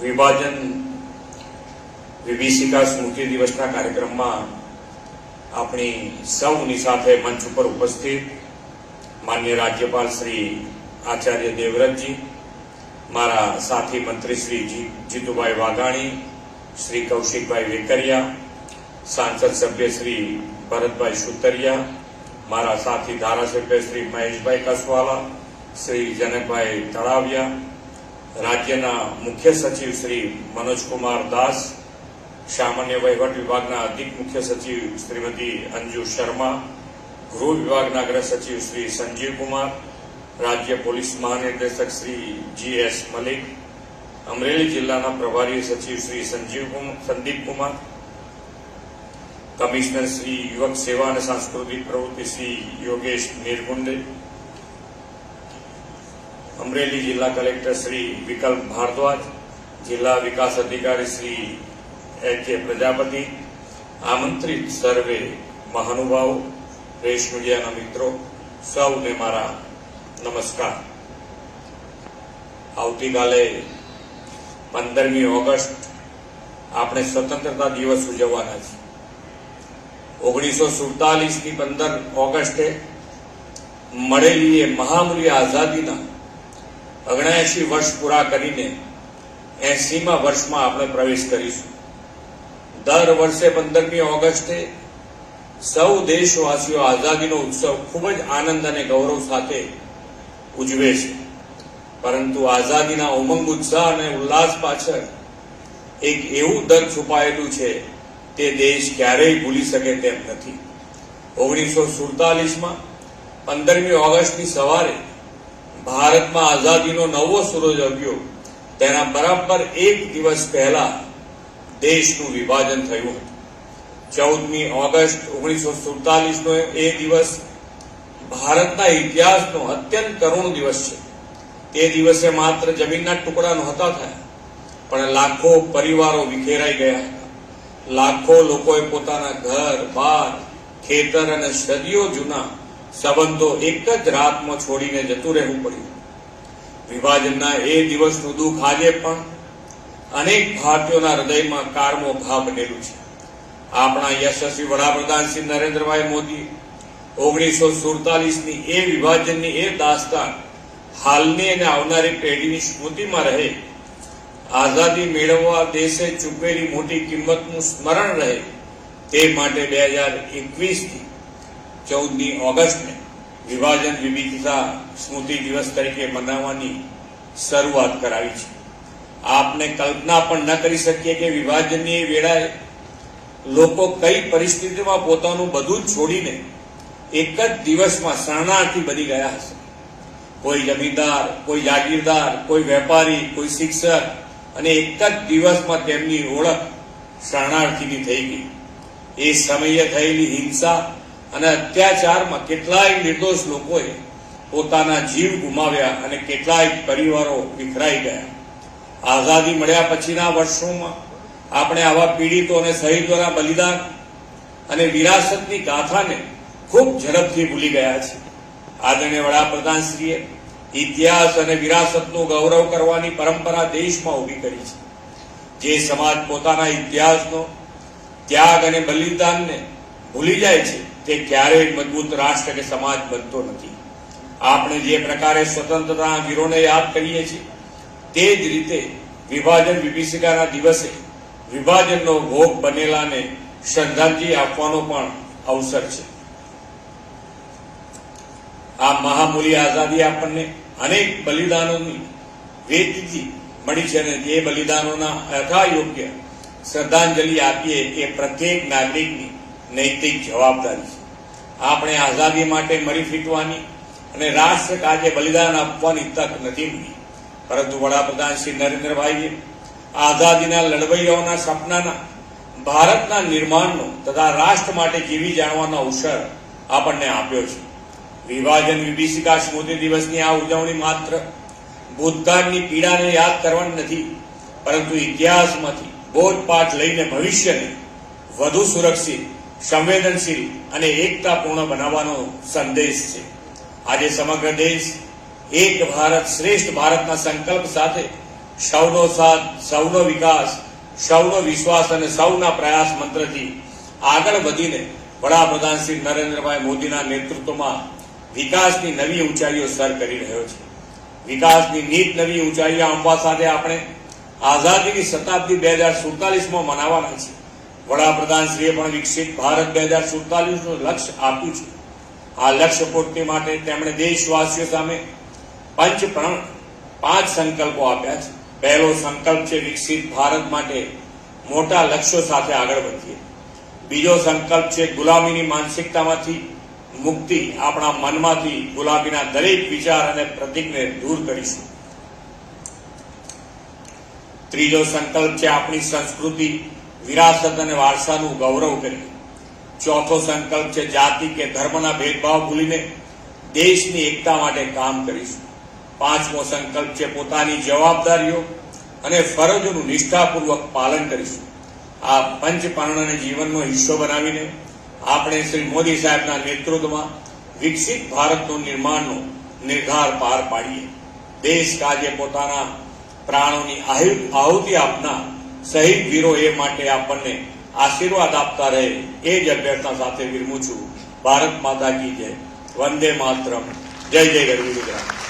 વિભાજન વિભીષિકા સ્મૃતિ દિવસના કાર્યક્રમમાં આપણી સૌની સાથે મંચ ઉપર ઉપસ્થિત માનનીય રાજ્યપાલ શ્રી આચાર્ય દેવવ્રતજી, મારા સાથી મંત્રી શ્રી જીતુભાઈ વાઘાણી, શ્રી કૌશિકભાઈ વેકરિયા, સાંસદ સભ્ય શ્રી ભરતભાઈ સુતરિયા, મારા સાથી ધારાસભ્ય શ્રી મહેશભાઈ કસવાલા, શ્રી જનકભાઈ તળાવિયા, રાજ્યના મુખ્ય સચિવ શ્રી મનોજકુમાર દાસ, સામાન્ય વહીવટ વિભાગના અધિક મુખ્ય સચિવ શ્રીમતી અંજુ શર્મા, ગૃહ વિભાગના અગ્ર સચિવ શ્રી સંજીવ કુમાર, રાજ્ય પોલીસ મહાનિર્દેશક શ્રી GS મલિક, અમરેલી જિલ્લાના પ્રભારી સચિવ શ્રી સંદીપ કુમાર, કમિશનર શ્રી યુવક સેવા અને સાંસ્કૃતિક પ્રવૃત્તિ શ્રી યોગેશ નિર્ગુંડે, અમરેલી જિલ્લા કલેક્ટર શ્રી વિકલ્પ ભારદ્વાજ, જિલ્લા વિકાસ અધિકારી શ્રી HJ પ્રજાપતિ, આમંત્રિત સર્વે મહાનુભાવો, પ્રેસ મીડિયાના મિત્રો, સૌને મારા નમસ્કાર. આવતીકાલે 15મી ઓગસ્ટ આપણે સ્વતંત્રતા દિવસ ઉજવવાના છે. 1947ની 15 ઓગસ્ટે મળેલી એ મહામૂલ્ય આઝાદીના 79 વર્ષ પૂરા કરીને 80મા વર્ષમાં આપણે પ્રવેશ કરીશું. દર વર્ષે 15મી ઓગસ્ટે સૌ દેશવાસીઓ આઝાદીનો ઉત્સવ ખૂબ જ આનંદ અને ગૌરવ સાથે ઉજવે છે, પરંતુ આઝાદીના ઉમંગ, ઉત્સાહ અને ઉલ્લાસ પાછળ એક એવું દર્દ છુપાયેલું છે તે દેશ ક્યારેય ભૂલી શકે તેમ નથી. 1947માં 15મી ઓગસ્ટની સવારે ભારતમાં આઝાદીનો નવો સૂરજ ઉગ્યો. તેના બરાબર એક દિવસ પહેલા દેશનું વિભાજન થયું હતું. 14મી ઓગસ્ટ 1947નો એ દિવસ ભારતના ઇતિહાસનો અત્યંત કરુણ દિવસ છે. તે દિવસે માત્ર જમીનના ટુકડા નહોતા થયા, પણ લાખો પરિવારો વિખેરાઈ ગયા હતા. લાખો લોકોએ પોતાના ઘર, બાર, ખેતર અને સદીઓ જૂના સંબંધો એક જ રાતમાં છોડીને જતું રહેવું પડ્યું. વિભાજનના એ દિવસનું દુઃખ આજે પણ અનેક ભારતીયોના હૃદયમાં કારમો ઘા બનેલું છે. આપણા યશસ્વી વડાપ્રધાન શ્રી નરેન્દ્રભાઈ મોદી 1947ની એ વિભાજનની એ દાસ્તાન હાલની અને આવનારી પેઢીની સ્મૃતિમાં રહે, આઝાદી મેળવવા દેશે ચૂકવેલી મોટી કિંમતનું સ્મરણ રહે, તે માટે 2021થી 14મી ઓગસ્ટને વિભાજન વિભીષિકા સ્મૃતિ દિવસ તરીકે મનાવવાની શરૂઆત કરાવી છે. આપને કલ્પના પણ ન કરી શકીએ કે વિભાજનની એ વેળાએ લોકો કઈ પરિસ્થિતિમાં પોતાનું બધું જ છોડીને એક જ દિવસમાં શરણાર્થી બની ગયા હશે. કોઈ જમીનદાર, કોઈ જાગીરદાર, કોઈ વેપારી, કોઈ શિક્ષક, અને એક જ દિવસમાં તેમની ઓળખ શરણાર્થીની થઈ ગઈ. એ સમયે થયેલી હિંસા અને અત્યાચારમાં કેટલાય નિર્દોષ લોકોએ પોતાના જીવ ગુમાવ્યા અને કેટલાય પરિવારો વિખરાઈ ગયા. આઝાદી મળ્યા પછીના વર્ષોમાં આપણે આવા પીડિતો અને શહીદોના બલિદાન અને વિરાસતની ગાથાને ખૂબ ઝડપથી ભૂલી ગયા છે. આદરણીય વડાપ્રધાનશ્રીએ ઇતિહાસ અને વિરાસતનું ગૌરવ કરવાની પરંપરા દેશમાં ઊભી કરી છે. જે સમાજ પોતાના ઇતિહાસનો ત્યાગ અને બલિદાનને ભૂલી જાય છે તે ક્યારેય મજબૂત રાષ્ટ્ર કે સમાજ બનતો નથી. આપણે જે પ્રકારે સ્વતંત્રતાના વીરોને યાદ કરીએ છીએ, તે જ રીતે વિભાજન વિભીષિકાના દિવસે વિભાજનનો ભોગ બનેલાને શ્રદ્ધાંજલિ આપવાનો પણ અવસર છે. આ મહામૂલ્ય આઝાદી આપણને અનેક બલિદાનોની વેદથી મળી છે, અને એ બલિદાનોના યથાયોગ્ય શ્રદ્ધાંજલિ આપીએ એ પ્રત્યેક નાગરિકની નૈતિક જવાબદારી છે. આપણે આઝાદી માટે મરી ફીટવાની અને રાષ્ટ્ર કાજે બલિદાન આપવાની તક નથી મળી, પરંતુ વડાપ્રધાન શ્રી નરેન્દ્રભાઈએ આઝાદીના લડવૈયાઓના સપનાના ભારતના નિર્માણનો તથા રાષ્ટ્ર માટે જીવી જાણવાનો અવસર આપણને આપ્યો છે. વિભાજન વિભીષિકા સ્મૃતિ દિવસની આ ઉજવણી માત્ર ભૂતકાળની પીડાને યાદ કરવાની નથી, પરંતુ ઇતિહાસમાંથી બોધપાઠ લઈને ભવિષ્યને વધુ સુરક્ષિત, સંવેદનશીલ અને એકતાપૂર્ણ બનાવવાનો સંદેશ છે. આજે સમગ્ર દેશ એક ભારત શ્રેષ્ઠ ભારતના સંકલ્પ સાથે સૌનો સાથ, સૌનો વિકાસ, સૌનો વિશ્વાસ અને સૌના પ્રયાસ મંત્રથી આગળ વધીને વડાપ્રધાન શ્રી નરેન્દ્રભાઈ મોદીના નેતૃત્વમાં વિકાસની નવી ઊંચાઈઓ સર કરી રહ્યો છે. વિકાસની નીત નવી ઊંચાઈઓ આંબવા સાથે આપણે આઝાદીની શતાબ્દી 2047માં મનાવવાના છે. વડાપ્રધાનશ્રીએ પણ વિકસિત ભારત 2047નું લક્ષ્ય આપ્યું છે. આ લક્ષ્ય પૂર્તિ માટે તેમણે દેશવાસીઓ સામે પાંચ સંકલ્પો આપ્યા છે. પહેલો સંકલ્પ છે વિકસિત ભારત માટે મોટા લક્ષ્યો સાથે આગળ વધીએ. બીજો સંકલ્પ છે ગુલામીની માનસિકતામાંથી મુક્તિ. આપણા મનમાંથી ગુલામીના દરેક વિચાર અને પ્રતિકને દૂર કરીશું. ત્રીજો સંકલ્પ છે આપણી સંસ્કૃતિ, વિરાસત અને વારસાનું ગૌરવ કરીએ. ચોથો સંકલ્પ છે જાતિ કે ધર્મના ભેદભાવ ભૂલીને દેશની એકતા માટે કામ કરીશું. પાંચમો સંકલ્પ છે પોતાની જવાબદારીઓ અને ફરજોનું નિષ્ઠાપૂર્વક પાલન કરીશું. આ પંચપર્ણને જીવનનો હિસ્સો બનાવીને આપણે શ્રી મોદી સાહેબના નેતૃત્વમાં વિકસિત ભારતનું નિર્માણનો નિર્ધાર પાર પાડીએ. દેશ કાજે પોતાના પ્રાણોની આહુતિ આપનાર શહીદ વીરો એ માટે આપણને આશીર્વાદ આપતા રહે એ જ અભ્યર્થના સાથે વિરમું છું. ભારત માતા કી જય. વંદે માતરમ. જય જય ગરવી ગુજરાત.